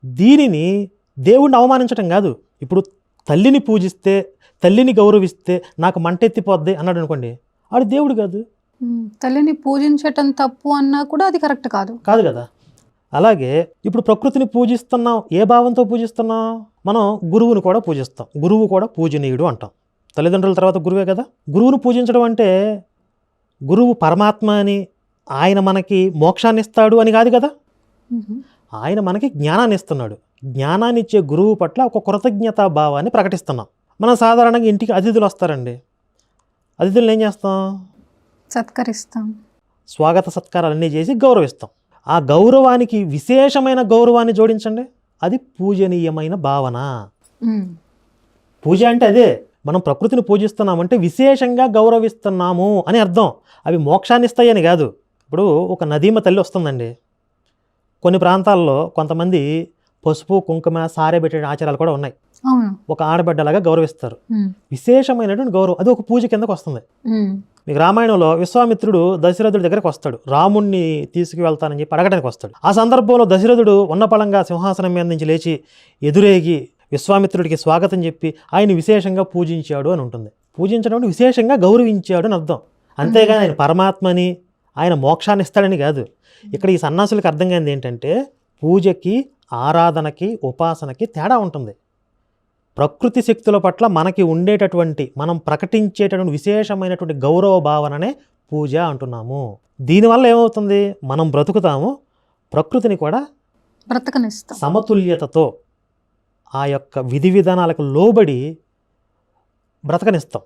దీనిని దేవుడిని అవమానించటం కాదు. ఇప్పుడు తల్లిని పూజిస్తే, తల్లిని గౌరవిస్తే నాకు మంటెత్తిపోద్ది అన్నాడు అనుకోండి, ఆడు దేవుడు కాదు. తల్లిని పూజించటం తప్పు అన్నా కూడా అది కరెక్ట్ కాదు కదా. అలాగే ఇప్పుడు ప్రకృతిని పూజిస్తున్నాం, ఏ భావంతో పూజిస్తున్నాం? మనం గురువుని కూడా పూజిస్తాం. గురువు కూడా పూజనీయుడు అంటాం. తల్లిదండ్రుల తర్వాత గురువే కదా. గురువును పూజించడం అంటే గురువు పరమాత్మ అని, ఆయన మనకి మోక్షాన్ని ఇస్తాడు అని కాదు కదా. ఆయన మనకి జ్ఞానాన్ని ఇస్తున్నాడు. జ్ఞానాన్ని ఇచ్చే గురువు పట్ల ఒక కృతజ్ఞతా భావాన్ని ప్రకటిస్తున్నాం. మనం సాధారణంగా ఇంటికి అతిథులు వస్తారండి, అతిథులను ఏం చేస్తాం? సత్కరిస్తాం, స్వాగత సత్కారాలన్నీ చేసి గౌరవిస్తాం. ఆ గౌరవానికి విశేషమైన గౌరవాన్ని జోడించండి, అది పూజనీయమైన భావన. పూజ అంటే అదే. మనం ప్రకృతిని పూజిస్తున్నామంటే విశేషంగా గౌరవిస్తున్నాము అని అర్థం. అవి మోక్షాన్ని ఇస్తాయని కాదు. ఇప్పుడు ఒక నదీమ తల్లి వస్తుందండి, కొన్ని ప్రాంతాల్లో కొంతమంది పసుపు కుంకుమ సారె పెట్టే ఆచారాలు కూడా ఉన్నాయి. ఒక ఆడబిడ్డలాగా గౌరవిస్తారు. విశేషమైనటువంటి గౌరవం, అది ఒక పూజ కిందకు వస్తుంది. మీకు రామాయణంలో విశ్వామిత్రుడు దశరథుడి దగ్గరకు వస్తాడు, రాముణ్ణి తీసుకువెళ్తానని చెప్పి అడగడానికి వస్తాడు. ఆ సందర్భంలో దశరథుడు ఉన్నపళంగా సింహాసనం మీద నుంచి లేచి ఎదురేగి విశ్వామిత్రుడికి స్వాగతం చెప్పి ఆయన విశేషంగా పూజించాడు అని ఉంటుంది. పూజించడం అంటే విశేషంగా గౌరవించాడు అని అర్థం. అంతేగాని ఆయన పరమాత్మని, ఆయన మోక్షాన్ని ఇస్తాడని కాదు. ఇక్కడ ఈ సన్యాసులకు అర్థం కానిది ఏంటంటే, పూజకి, ఆరాధనకి, ఉపాసనకి తేడా ఉంటుంది. ప్రకృతి శక్తుల పట్ల మనకి ఉండేటటువంటి, మనం ప్రకటించేటటువంటి విశేషమైనటువంటి గౌరవ భావననే పూజ అంటున్నాము. దీనివల్ల ఏమవుతుంది? మనం బ్రతుకుతాము, ప్రకృతిని కూడా బ్రతకనిస్తాం. సమతుల్యతతో ఆ యొక్క విధి విధానాలకు లోబడి బ్రతకనిస్తాం.